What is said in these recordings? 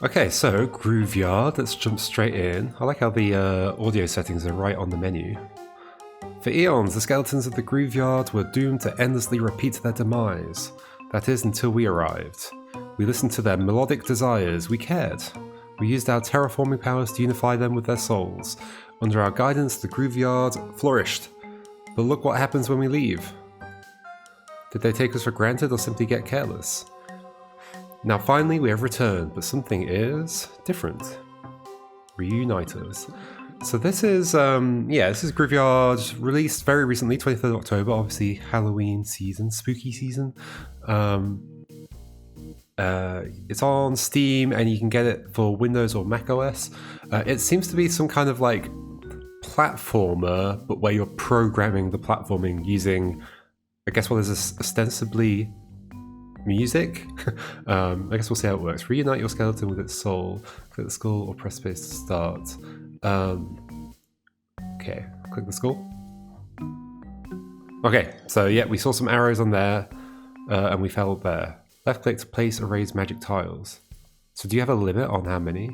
Okay, so Grooveyard, let's jump straight in. I like how the audio settings are right on the menu. For eons, the skeletons of the Grooveyard were doomed to endlessly repeat their demise. That is, until we arrived. We listened to their melodic desires, we cared. We used our terraforming powers to unify them with their souls. Under our guidance, the Grooveyard flourished. But look what happens when we leave. Did they take us for granted or simply get careless? Now finally we have returned, but something is different. Reunite us. So this is, this is Grooveyard, released very recently, 23rd of October, obviously Halloween season, spooky season. It's on Steam and you can get it for Windows or Mac OS. It seems to be some kind of like platformer, but where you're programming the platforming using, I guess what is ostensibly music. I guess we'll see how it works. Reunite your skeleton with its soul. Click the skull or press space to start. Okay, click the skull. Okay, so yeah, we saw some arrows on there, and we fell there. Left click to place or raise magic tiles. So do you have a limit on how many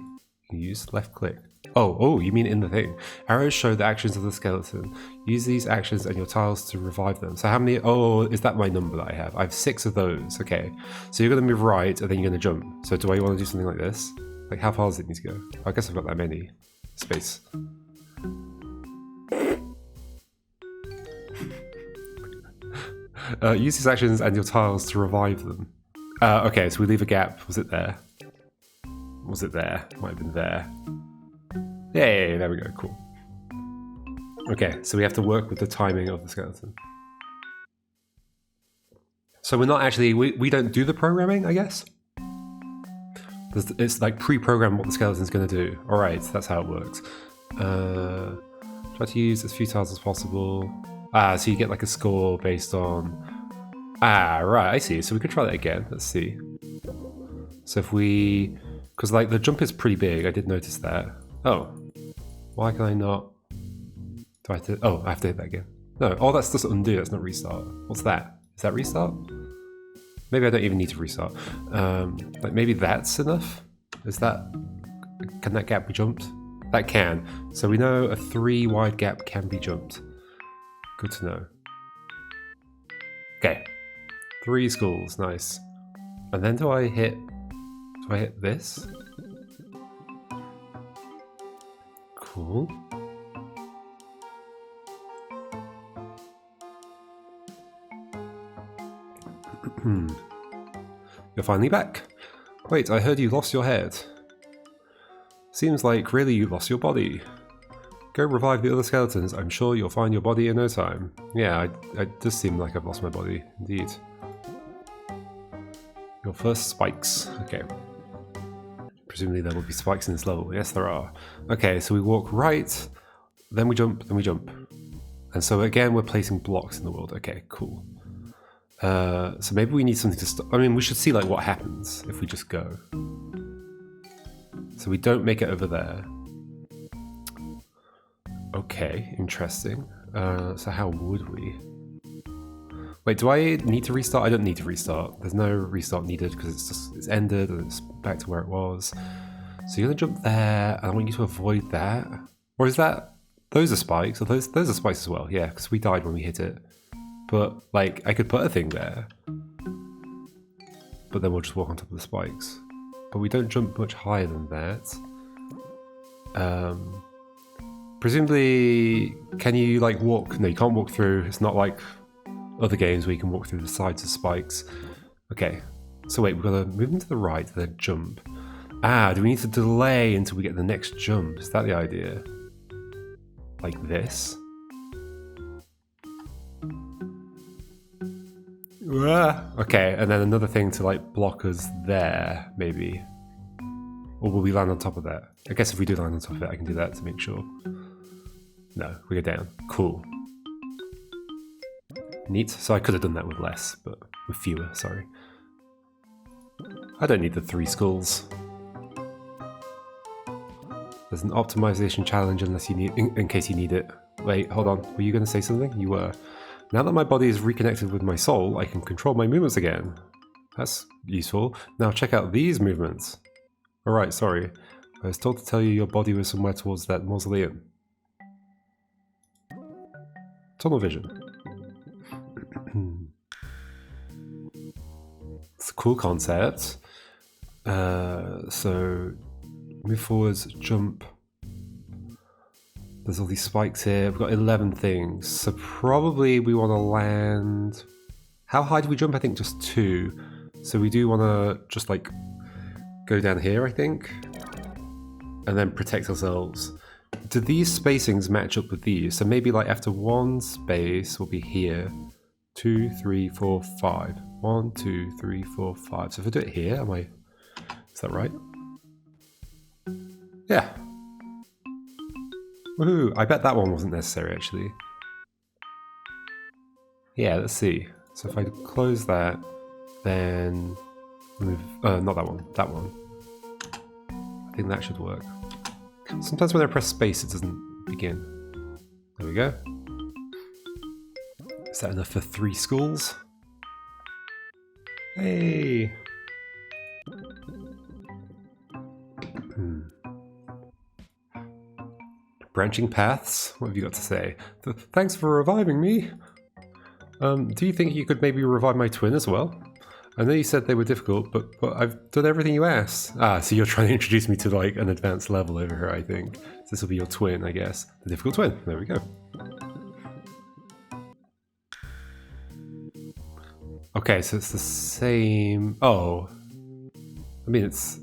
you use? Left click. Oh, you mean in the thing. Arrows show the actions of the skeleton. Use these actions and your tiles to revive them. So how many? Oh, is that my number that I have? I have 6 of those. Okay. So you're going to move right and then you're going to jump. So do I want to do something like this? Like how far does it need to go? I guess I've got that many. Space. Use these actions and your tiles to revive them. Okay, so we leave a gap. Was it there? Was it there? Might have been there. Yeah, there we go, cool. Okay, so we have to work with the timing of the skeleton. So we're not actually, we don't do the programming, I guess? It's like pre-programmed what the skeleton's going to do. Alright, that's how it works. Try to use as few tiles as possible. So you get like a score based on... right, I see. So we could try that again. Let's see. So if we... Because like the jump is pretty big, I did notice that. Oh. Why can I not... Do I have to... Oh, I have to hit that again. No, that's just undo, that's not restart. What's that? Is that restart? Maybe I don't even need to restart. Like maybe that's enough? Is that... Can that gap be jumped? That can. So we know a 3 wide gap can be jumped. Good to know. Okay. 3 skulls, nice. And then do I hit this? Cool. You're finally back. Wait, I heard you lost your head. Seems like really you lost your body. Go revive the other skeletons. I'm sure you'll find your body in no time. Yeah, it does seem like I've lost my body, indeed. Your first spikes. Okay. Presumably there will be spikes in this level. Yes, there are. Okay, so we walk right, then we jump, then we jump. And so again, we're placing blocks in the world. Okay, cool. So maybe we need something to stop. I mean, we should see like what happens if we just go. So we don't make it over there. Okay, interesting. So how would we? Wait, do I need to restart? I don't need to restart. There's no restart needed because it's ended and it's back to where it was. So you're gonna jump there, and I want you to avoid that. Or is that... Those are spikes, or those are spikes as well, yeah, because we died when we hit it. But, like, I could put a thing there. But then we'll just walk on top of the spikes. But we don't jump much higher than that. Presumably, can you, like, walk... No, you can't walk through. It's not like other games where you can walk through the sides of spikes. Okay, so wait, we've got to move them to the right, then jump. Do we need to delay until we get the next jump? Is that the idea? Like this? Okay, and then another thing to like block us there, maybe. Or will we land on top of that? I guess if we do land on top of it, I can do that to make sure. No, we go down. Cool. Neat. So I could have done that with less, but with fewer, sorry. I don't need the 3 skulls. There's an optimization challenge unless you need, in case you need it. Wait, hold on. Were you going to say something? You were. Now that my body is reconnected with my soul, I can control my movements again. That's useful. Now check out these movements. Alright, sorry. I was told to tell you your body was somewhere towards that mausoleum. Tunnel vision. It's a cool concept. So move forwards, jump. There's all these spikes here. We've got 11 things. So probably we want to land... How high do we jump? I think just 2. So we do want to just like go down here, I think. And then protect ourselves. Do these spacings match up with these? So maybe like after 1 space will be here. 2, 3, 4, 5. 1, 2, 3, 4, 5. So if I do it here, is that right? Yeah. Woohoo! I bet that one wasn't necessary actually. Yeah, let's see. So if I close that, then move. Not that one. That one. I think that should work. Sometimes when I press space, it doesn't begin. There we go. Is that enough for 3 schools? Hey! Branching paths? What have you got to say? Thanks for reviving me! Do you think you could maybe revive my twin as well? I know you said they were difficult, but I've done everything you asked. Ah, so you're trying to introduce me to like an advanced level over here, I think. So this will be your twin, I guess. The difficult twin. There we go. Okay, so it's the same... Oh. I mean, is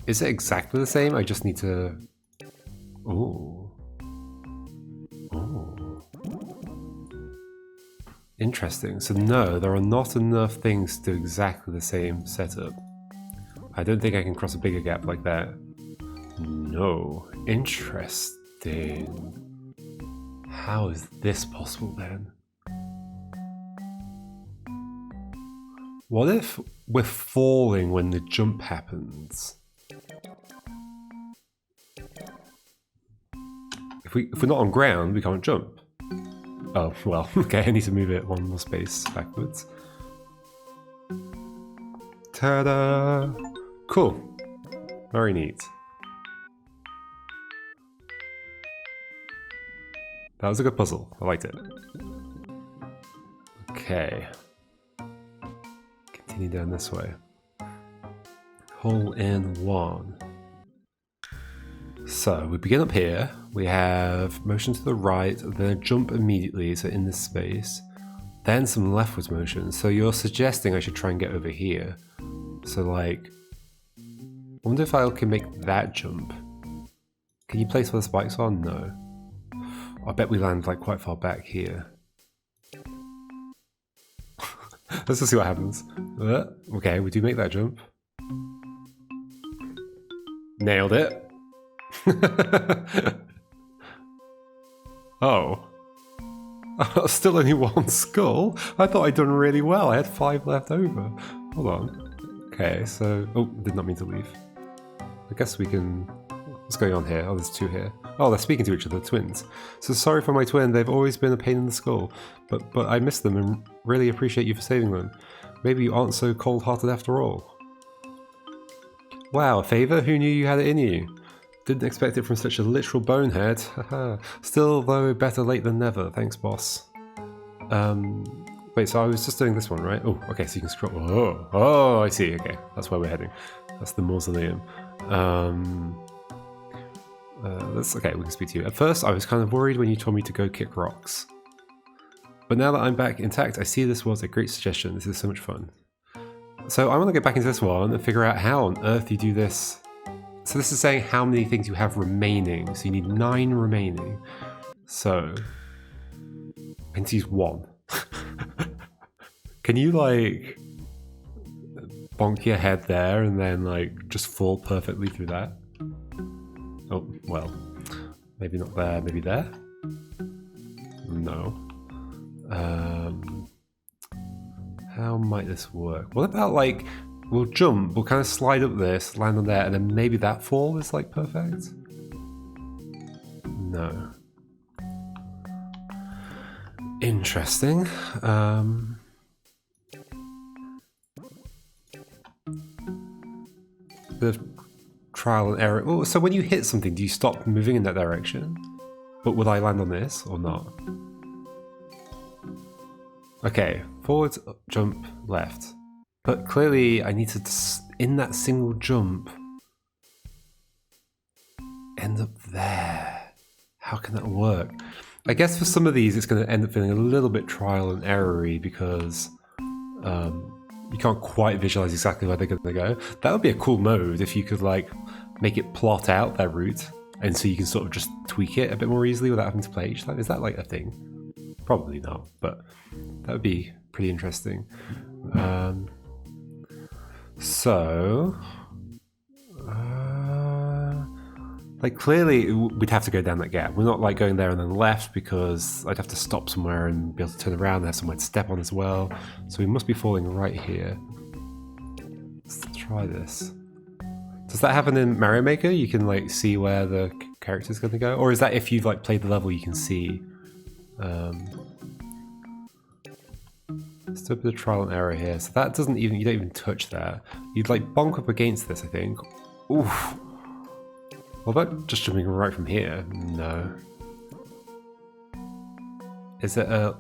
it exactly the same? I just need to... Ooh. Ooh. Interesting. So no, there are not enough things to do exactly the same setup. I don't think I can cross a bigger gap like that. No. Interesting. How is this possible then? What if we're falling when the jump happens? If we're not on ground, we can't jump. Oh, well, okay, I need to move it 1 more space backwards. Ta-da! Cool. Very neat. That was a good puzzle. I liked it. Okay. Continue down this way. Hole in 1. So we begin up here. We have motion to the right, then a jump immediately, so in this space. Then some leftwards motion. So you're suggesting I should try and get over here. So like, I wonder if I can make that jump. Can you place where the spikes are? No. I bet we land like quite far back here. Let's just see what happens. Okay, we do make that jump. Nailed it. Oh. Still only 1 skull? I thought I'd done really well. I had 5 left over. Hold on. Okay, so... Oh, did not mean to leave. I guess we can... What's going on here? Oh, there's 2 here. Oh, they're speaking to each other, twins. So sorry for my twin, they've always been a pain in the skull. But I miss them and really appreciate you for saving them. Maybe you aren't so cold-hearted after all. Wow, a favour? Who knew you had it in you? Didn't expect it from such a literal bonehead. Haha. Still, though, better late than never. Thanks, boss. Wait, so I was just doing this one, right? Oh, okay, so you can scroll. Oh, I see. Okay, that's where we're heading. That's the mausoleum. Okay, we can speak to you. At first, I was kind of worried when you told me to go kick rocks. But now that I'm back intact, I see this was a great suggestion. This is so much fun. So I want to get back into this one and figure out how on earth you do this. So this is saying how many things you have remaining. So you need 9 remaining. So I need to use 1. Can you like bonk your head there and then like just fall perfectly through that? Oh, well, maybe not there, maybe there? No. How might this work? What about like, we'll jump, we'll kind of slide up this, land on there, and then maybe that fall is like perfect? No. Interesting. Bit of trial and error. Oh, so when you hit something, do you stop moving in that direction? But will I land on this or not? Okay, forward, jump, left. But clearly I need to, in that single jump, end up there. How can that work? I guess for some of these it's going to end up feeling a little bit trial and error-y because you can't quite visualize exactly where they're going to go. That would be a cool mode if you could like make it plot out their route, and so you can sort of just tweak it a bit more easily without having to play each time. Is that like a thing? Probably not, but that would be pretty interesting. Like clearly we'd have to go down that gap. We're not like going there and then left because I'd have to stop somewhere and be able to turn around and have somewhere to step on as well. So we must be falling right here. Let's try this. Does that happen in Mario Maker? You can like see where the character's going to go? Or is that if you've like played the level you can see? Still a bit of trial and error here. So that doesn't even, you don't even touch that. You'd like bonk up against this, I think. Oof. Well, about just jumping right from here? No. Is it a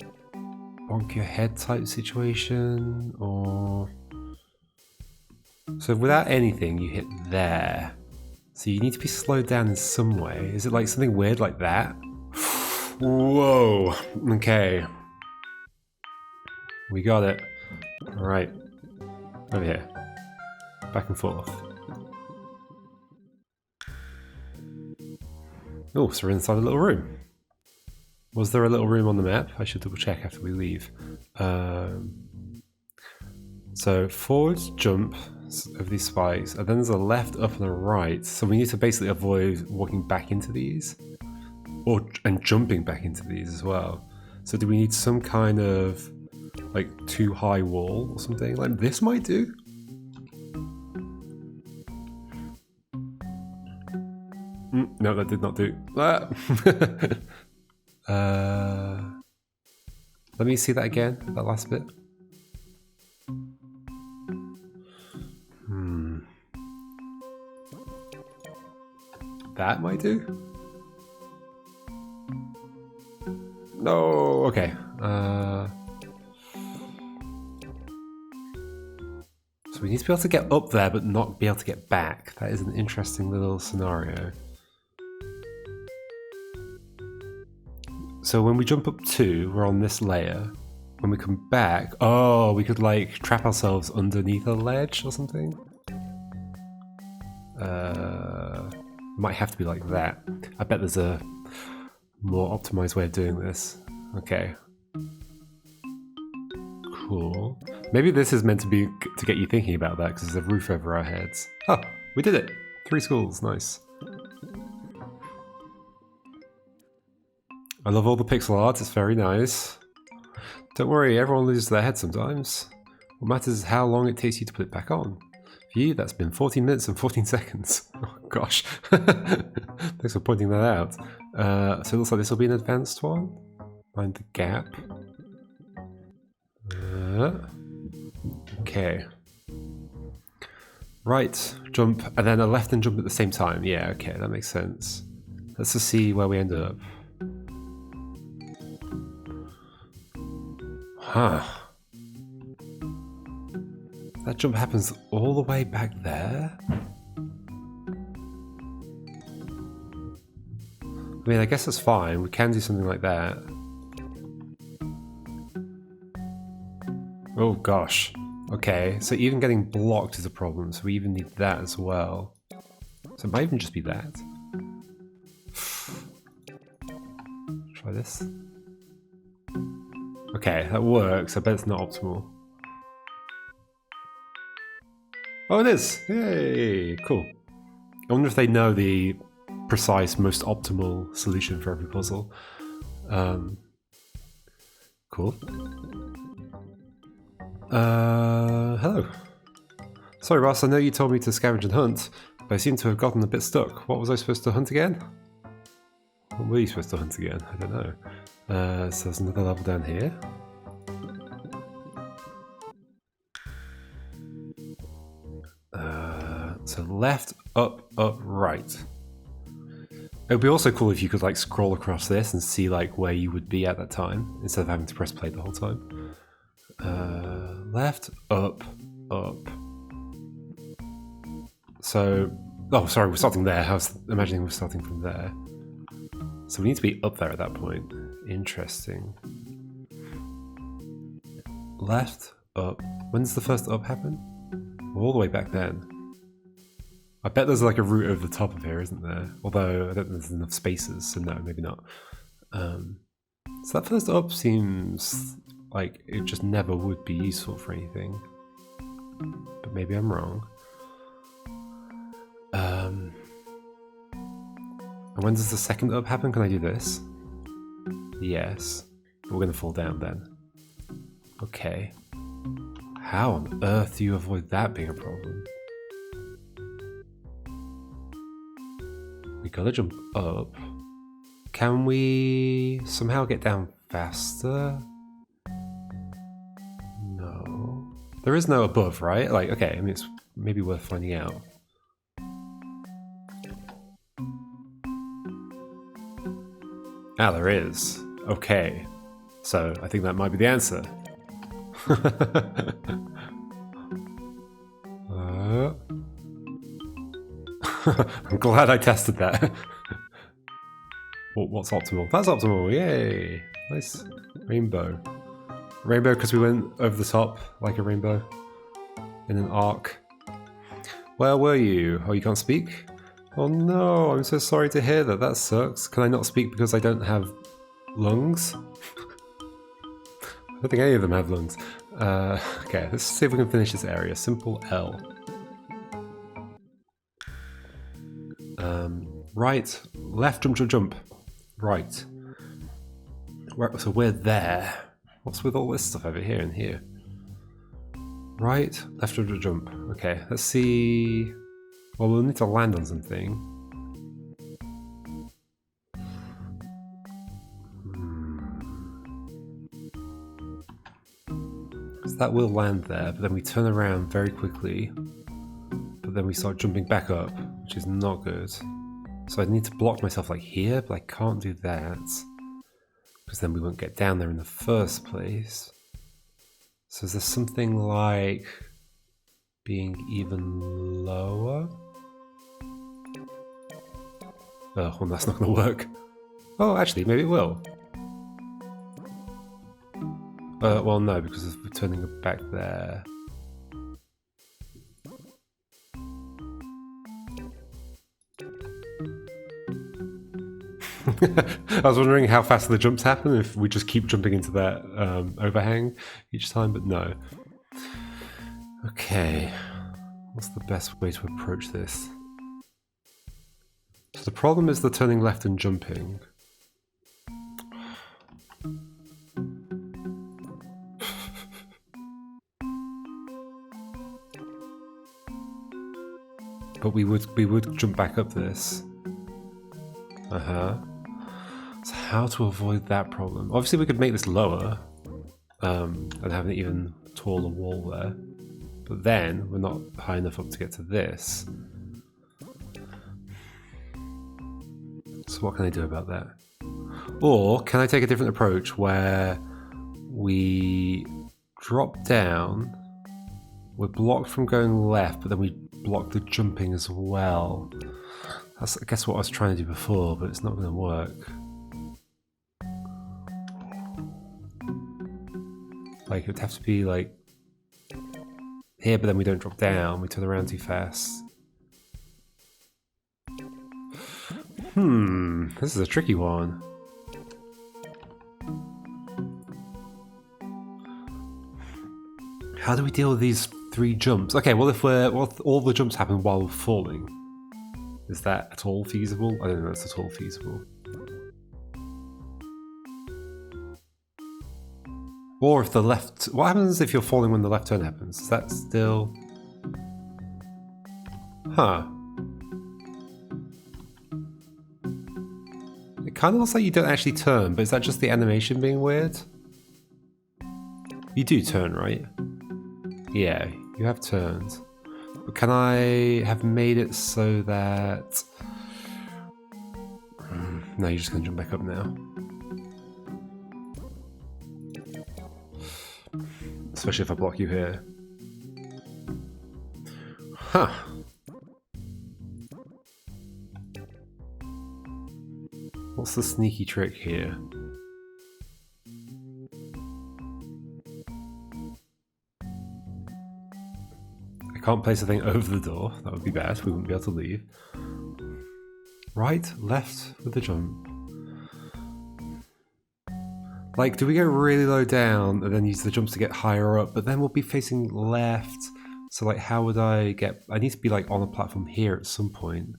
bonk your head type situation? Or... So without anything, you hit there. So you need to be slowed down in some way. Is it like something weird like that? Whoa. Okay. We got it. Alright. Over here. Back and forth. Oh, so we're inside a little room. Was there a little room on the map? I should double check after we leave. So forward jump over these spikes, and then there's a left, up, and a right. So we need to basically avoid walking back into these, and jumping back into these as well. So do we need some kind of like too high wall or something? Like this might do. No, that did not do. Let me see that again, that last bit. That might do? No, okay. So we need to be able to get up there but not be able to get back. That is an interesting little scenario. So when we jump up 2, we're on this layer. When we come back, oh, we could like trap ourselves underneath a ledge or something. Might have to be like that. I bet there's a more optimized way of doing this. Okay. Cool. Maybe this is meant to be to get you thinking about that because there's a roof over our heads. Oh, we did it! 3 schools, nice. I love all the pixel art, it's very nice. Don't worry, everyone loses their head sometimes. What matters is how long it takes you to put it back on. For you, that's been 14 minutes and 14 seconds. Oh gosh. Thanks for pointing that out. So it looks like this will be an advanced one. Find the gap. Okay. Right, jump, and then a left and jump at the same time. Yeah, okay, that makes sense. Let's just see where we ended up. Huh. That jump happens all the way back there? I mean, I guess that's fine. We can do something like that. Oh gosh. Okay, so even getting blocked is a problem, so we even need that as well. So it might even just be that. Try this. Okay, that works. I bet it's not optimal. Oh, it is! Yay! Cool. I wonder if they know the precise, most optimal solution for every puzzle. Cool. Hello. Sorry, Ross, I know you told me to scavenge and hunt, but I seem to have gotten a bit stuck. What was I supposed to hunt again? What were you supposed to hunt again? I don't know. So there's another level down here. So So left, up, right. It would be also cool if you could like scroll across this and see like where you would be at that time instead of having to press play the whole time. Left, up. So, oh sorry, we're starting there. I was imagining we're starting from there. So we need to be up there at that point. Interesting. Left, up. When does the first up happen? All the way back then. I bet there's like a route over the top of here, isn't there? Although I don't think there's enough spaces, so no, maybe not. So that first up seems like it just never would be useful for anything. But maybe I'm wrong. And when does the second up happen? Can I do this? Yes. We're gonna fall down then. Okay. How on earth do you avoid that being a problem? We gotta jump up. Can we somehow get down faster? No. There is no above, right? Like, okay, I mean, it's maybe worth finding out. Ah, there is. Okay. So, I think that might be the answer. I'm glad I tested that. What's optimal? That's optimal, yay! Nice. Rainbow. Rainbow because we went over the top like a rainbow in an arc. Where were you? Oh, you can't speak? Oh no, I'm so sorry to hear that. That sucks. Can I not speak because I don't have lungs? I don't think any of them have lungs. Okay, let's see if we can finish this area. Simple L. Right, left, jump. Right. So we're there. What's with all this stuff over here and here? Right, left, jump. Okay, let's see. Well, we'll need to land on something. Because that will land there, but then we turn around very quickly. But then we start jumping back up, which is not good. So I need to block myself like here, but I can't do that. Because then we won't get down there in the first place. So is there something like being even lower? Oh, well, that's not going to work. Oh, actually, maybe it will. Well, no, because we're turning it back there. I was wondering how fast the jumps happen if we just keep jumping into that overhang each time, but no. Okay, what's the best way to approach this? So the problem is the turning left and jumping. But we would jump back up this. So how to avoid that problem? Obviously we could make this lower and have an even taller wall there. But then we're not high enough up to get to this. So what can I do about that? Or can I take a different approach where we drop down, we're blocked from going left, but then we block the jumping as well. That's, I guess, what I was trying to do before, but it's not going to work. Like, it would have to be, like, here, but then we don't drop down, we turn around too fast. This is a tricky one. How do we deal with these 3 jumps? Okay, well, if all the jumps happen while we're falling, is that at all feasible? I don't know if that's at all feasible. Or if the left... What happens if you're falling when the left turn happens? Is that still... Huh. It kind of looks like you don't actually turn, but is that just the animation being weird? You do turn, right? Yeah, you have turned. But can I have made it so that... No, you're just going to jump back up now. Especially if I block you here. Huh. What's the sneaky trick here? I can't place a thing over the door. That would be bad. We wouldn't be able to leave. Right, left with the jump. Like, do we go really low down and then use the jumps to get higher up, but then we'll be facing left. So like, how would I get... I need to be like on a platform here at some point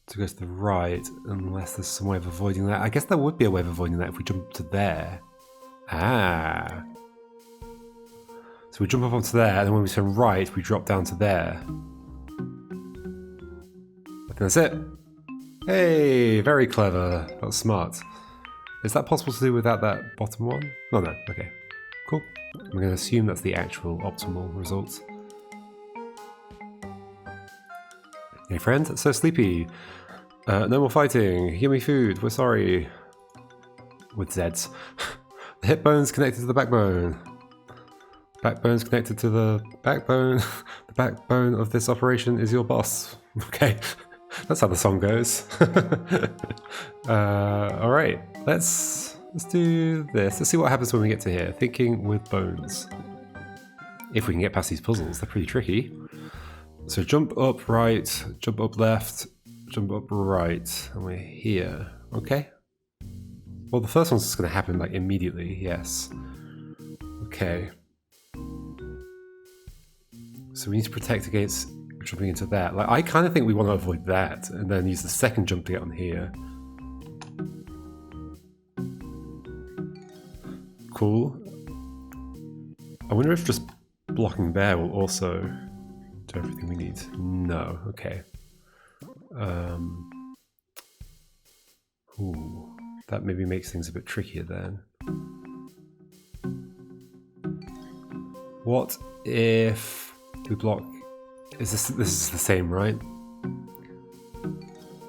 to go to the right, unless there's some way of avoiding that. I guess there would be a way of avoiding that if we jump to there. Ah. So we jump up onto there, and then when we turn right, we drop down to there. I think that's it. Hey, very clever. That was smart. Is that possible to do without that bottom one? Oh no, okay. Cool. I'm going to assume that's the actual optimal result. Hey friend, so sleepy. No more fighting. Give me food. We're sorry. With Zeds. The hip bone's connected to the backbone. Backbone's connected to the backbone. The backbone of this operation is your boss. Okay. That's how the song goes. Alright, let's do this. Let's see what happens when we get to here. Thinking with bones. If we can get past these puzzles, they're pretty tricky. So jump up right, jump up left, jump up right, and we're here. Okay. Well, the first one's just going to happen like immediately, yes. Okay. So we need to protect against jumping into that. Like, I kind of think we want to avoid that and then use the second jump to get on here. Cool. I wonder if just blocking there will also do everything we need. No, okay. Ooh, that maybe makes things a bit trickier then. What if we block... This is the same, right?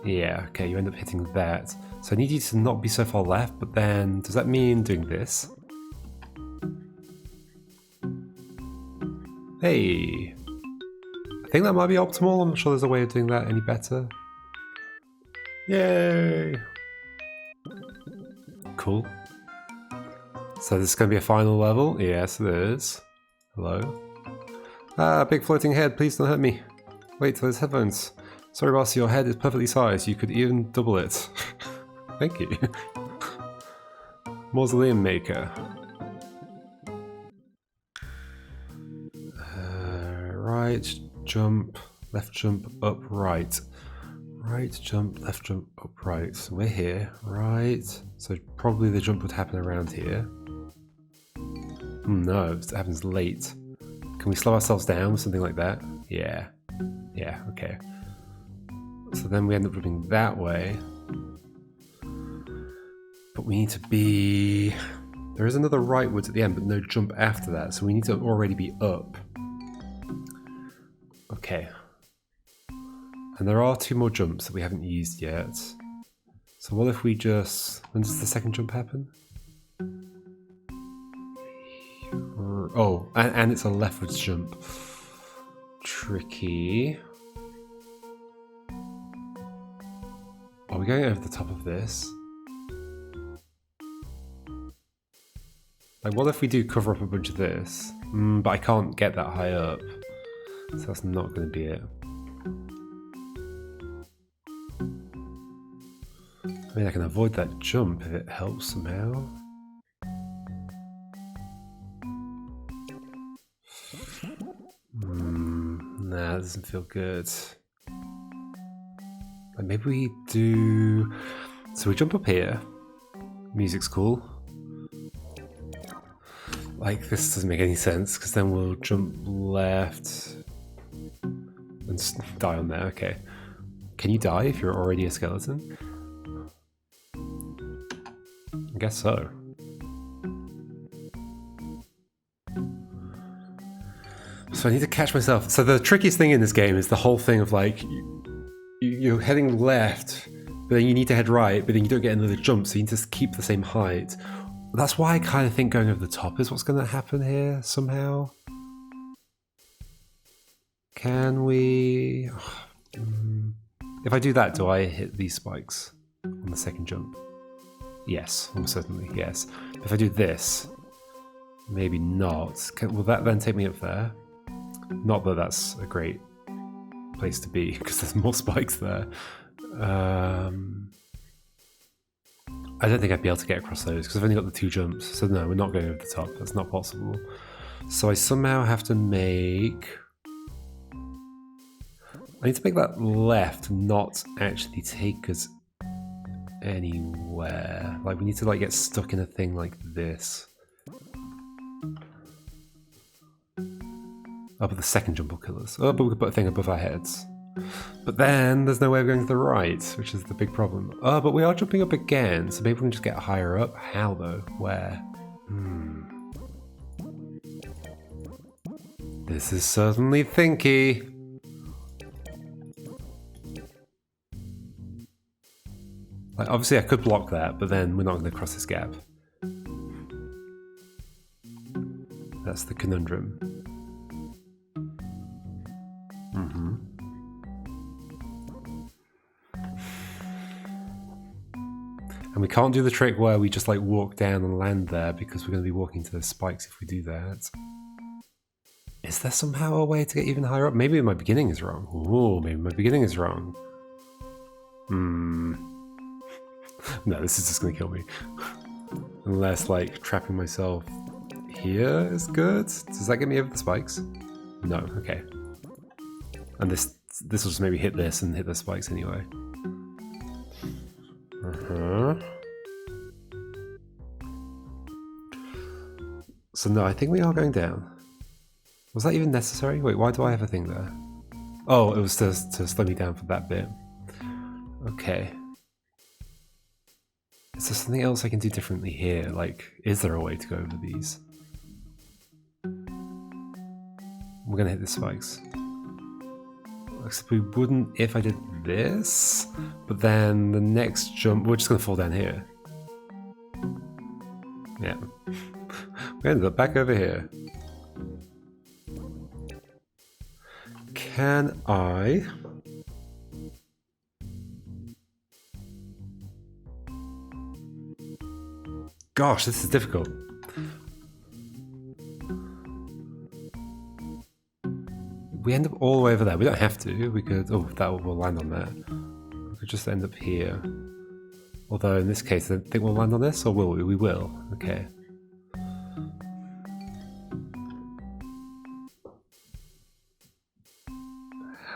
Yeah, okay, you end up hitting that. So I need you to not be so far left, but then does that mean doing this? Hey! I think that might be optimal. I'm not sure there's a way of doing that any better. Yay! Cool. So this is going to be a final level? Yes, it is. Hello? Ah, big floating head, please don't hurt me. Wait till there's headphones. Sorry boss, your head is perfectly sized. You could even double it. Thank you. Mausoleum maker. Right, jump, left jump, up, right. Right, jump, left jump, up, right. So we're here, right. So probably the jump would happen around here. No, it happens late. Can we slow ourselves down with something like that? Yeah. Yeah, okay. So then we end up jumping that way. But we need to be... There is another rightwards at the end, but no jump after that. So we need to already be up. Okay. And there are 2 more jumps that we haven't used yet. So what if we just... When does the second jump happen? Oh, and it's a leftwards jump. Tricky. Are we going over the top of this? Like, what if we do cover up a bunch of this? But I can't get that high up. So that's not going to be it. I mean, I can avoid that jump if it helps somehow. Nah, that doesn't feel good. Like maybe we do... So we jump up here. Music's cool. Like, this doesn't make any sense, because then we'll jump left and die on there. Okay. Can you die if you're already a skeleton? I guess so. So I need to catch myself. So the trickiest thing in this game is the whole thing of like, you're heading left, but then you need to head right, but then you don't get another jump, so you need to keep the same height. That's why I kind of think going over the top is what's going to happen here, somehow. Can we... If I do that, do I hit these spikes on the second jump? Yes, almost certainly, yes. If I do this, maybe not. Will that then take me up there? Not that that's a great place to be, because there's more spikes there. I don't think I'd be able to get across those, because I've only got the 2 jumps. So no, we're not going over the top. That's not possible. So I somehow have to make... I need to make that left not actually take us anywhere. Like, we need to like get stuck in a thing like this. Oh, but the second jump will kill us. Oh, but we could put a thing above our heads. But then there's no way of going to the right, which is the big problem. Oh, but we are jumping up again, so maybe we can just get higher up. How though? Where? This is certainly Thinky. Like, obviously I could block that, but then we're not going to cross this gap. That's the conundrum. And we can't do the trick where we just like walk down and land there, because we're going to be walking to the spikes if we do that. Is there somehow a way to get even higher up? Maybe my beginning is wrong. Ooh, maybe my beginning is wrong. No, this is just going to kill me. Unless like trapping myself here is good. Does that get me over the spikes? No, okay. And this will just maybe hit this and hit the spikes anyway. So no, I think we are going down. Was that even necessary? Wait, why do I have a thing there? Oh, it was to slow me down for that bit. Okay. Is there something else I can do differently here? Like, is there a way to go over these? We're gonna hit the spikes. Except we wouldn't if I did this, but then the next jump, we're just gonna fall down here. Yeah. We ended up back over here. Can I... Gosh, this is difficult. We end up all the way over there. We don't have to. We could... Oh, that will land on that. We could just end up here. Although in this case, I don't think we'll land on this, or will we? We will. Okay.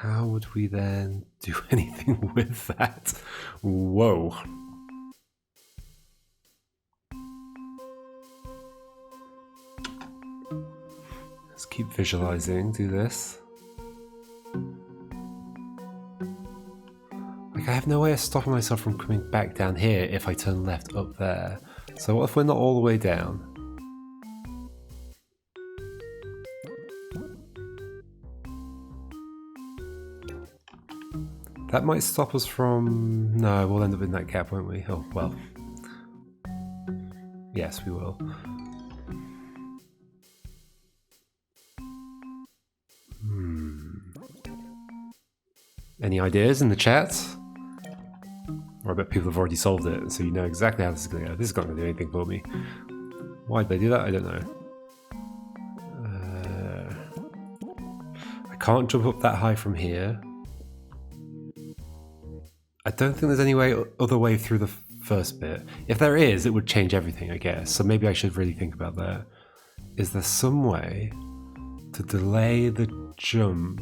How would we then do anything with that? Whoa. Let's keep visualizing, do this. Like, I have no way of stopping myself from coming back down here if I turn left up there. So what if we're not all the way down? That might stop us from... No, we'll end up in that gap, won't we? Oh, well. Yes, we will. Any ideas in the chat? Or I bet people have already solved it, so you know exactly how this is going to go. This is not going to do anything for me. Why did they do that? I don't know. I can't jump up that high from here. I don't think there's any other way through the first bit. If there is, it would change everything, I guess. So maybe I should really think about that. Is there some way to delay the jump?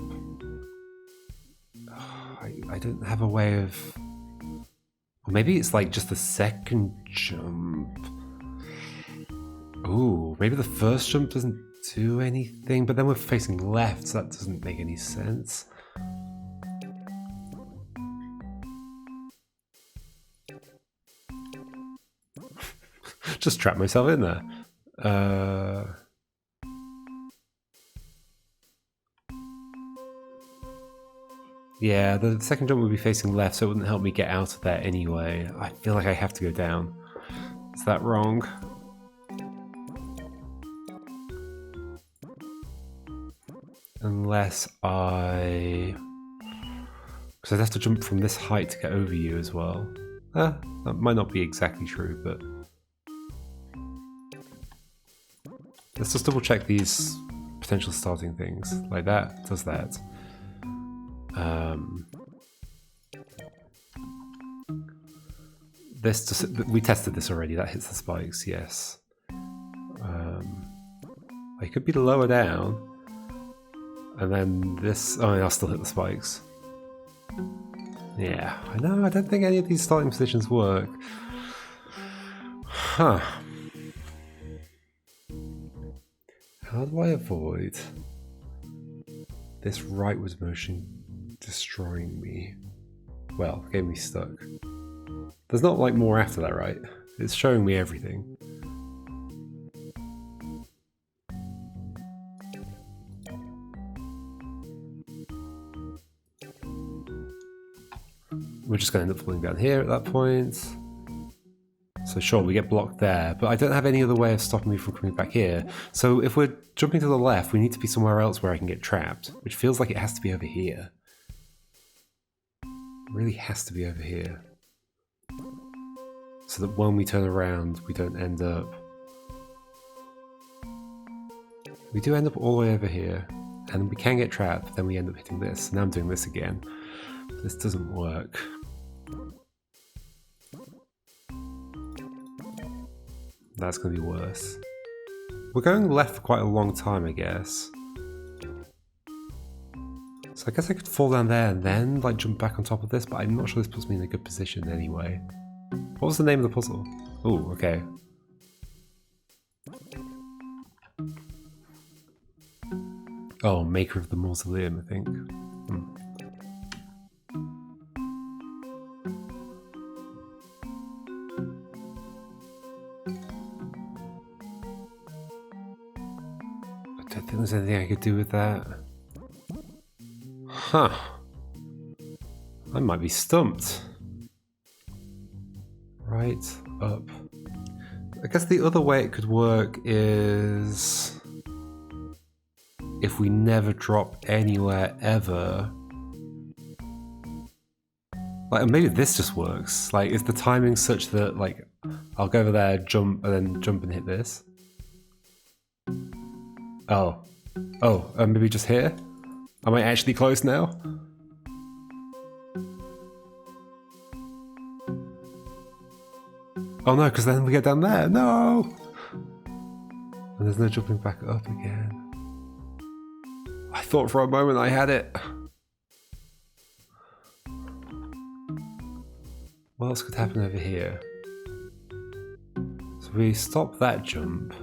I don't have a way of... Or maybe it's like just the second jump. Ooh, maybe the first jump doesn't do anything, but then we're facing left, so that doesn't make any sense. Just trap myself in there. Yeah, the second jump would be facing left, so it wouldn't help me get out of there anyway. I feel like I have to go down. Is that wrong? Unless I... Because I'd have to jump from this height to get over you as well. That might not be exactly true, but... Let's just double check these potential starting things. Like that, does that. This just, we tested this already, that hits the spikes, yes. It could be lower down. And then this, oh, I'll still hit the spikes. Yeah, I know, I don't think any of these starting positions work. Huh. How do I avoid this rightward motion destroying me? Well, getting me stuck. There's not like more after that, right? It's showing me everything. We're just going to end up falling down here at that point. So sure, we get blocked there, but I don't have any other way of stopping me from coming back here. So if we're jumping to the left, we need to be somewhere else where I can get trapped, which feels like it has to be over here. It really has to be over here. So that when we turn around, we don't end up... We do end up all the way over here, and we can get trapped, but then we end up hitting this. Now I'm doing this again. This doesn't work. That's going to be worse. We're going left for quite a long time, I guess. So I guess I could fall down there and then like jump back on top of this, but I'm not sure this puts me in a good position anyway. What was the name of the puzzle? Oh, okay. Oh, maker of the mausoleum, I think. I don't think there's anything I could do with that. Huh. I might be stumped. Right, up. I guess the other way it could work is... if we never drop anywhere ever. Like, maybe this just works. Like, is the timing such that, like, I'll go over there, jump, and then jump and hit this? Oh. Oh, maybe just here? Am I actually close now? Oh no, because then we get down there. No! And there's no jumping back up again. I thought for a moment I had it. What else could happen over here? So we stop that jump.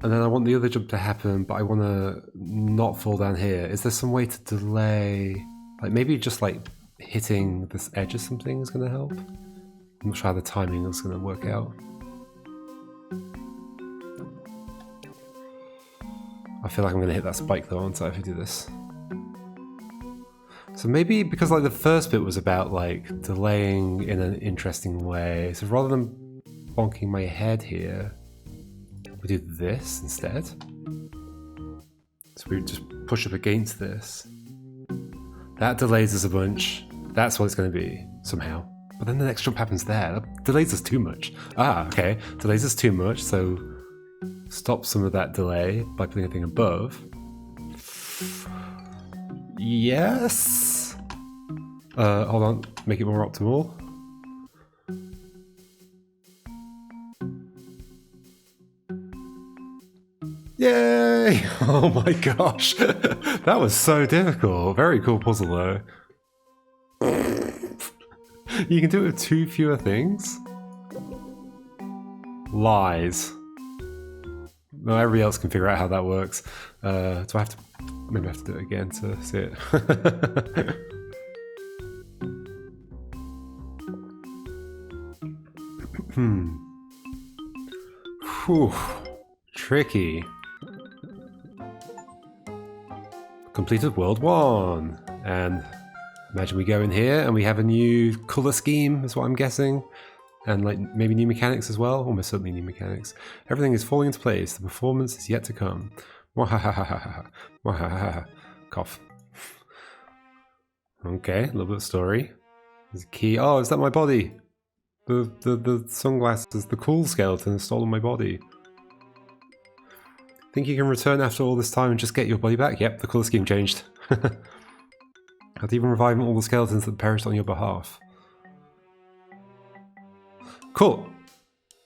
And then I want the other jump to happen, but I want to not fall down here. Is there some way to delay? Like maybe just like hitting this edge or something is going to help? I'm not sure how the timing is going to work out. I feel like I'm going to hit that spike though, aren't I, if I do this? So maybe because like the first bit was about like delaying in an interesting way, so rather than bonking my head here, we do this instead. So we just push up against this. That delays us a bunch. That's what it's going to be, somehow. But then the next jump happens there. That delays us too much. Ah, okay. Delays us too much, so stop some of that delay by putting a thing above. Yes! Hold on. Make it more optimal. Yay! Oh my gosh. That was so difficult. Very cool puzzle though. You can do it with 2 fewer things? Lies. No, everybody else can figure out how that works. Do I have to... maybe I have to do it again to see it. Whew. Tricky. Completed World 1. And imagine we go in here and we have a new colour scheme, is what I'm guessing. And like maybe new mechanics as well. Almost certainly new mechanics. Everything is falling into place. The performance is yet to come. Mwahahaha. Mwahahaha. Cough. Okay, a little bit of story. There's a key. Oh, is that my body? The sunglasses, the cool skeleton has stolen my body. Think you can return after all this time and just get your body back? Yep, the colour scheme changed. I'd even revive all the skeletons that perished on your behalf. Cool.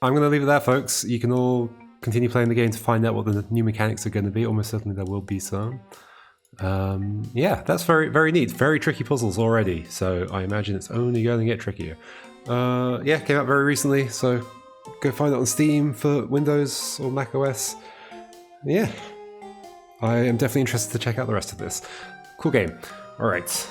I'm going to leave it there, folks. You can all continue playing the game to find out what the new mechanics are going to be. Almost certainly there will be some. Yeah, that's very, very neat. Very tricky puzzles already, so I imagine it's only going to get trickier. Yeah, came out very recently, so go find it on Steam for Windows or Mac OS. Yeah, I am definitely interested to check out the rest of this. Cool game. Alright,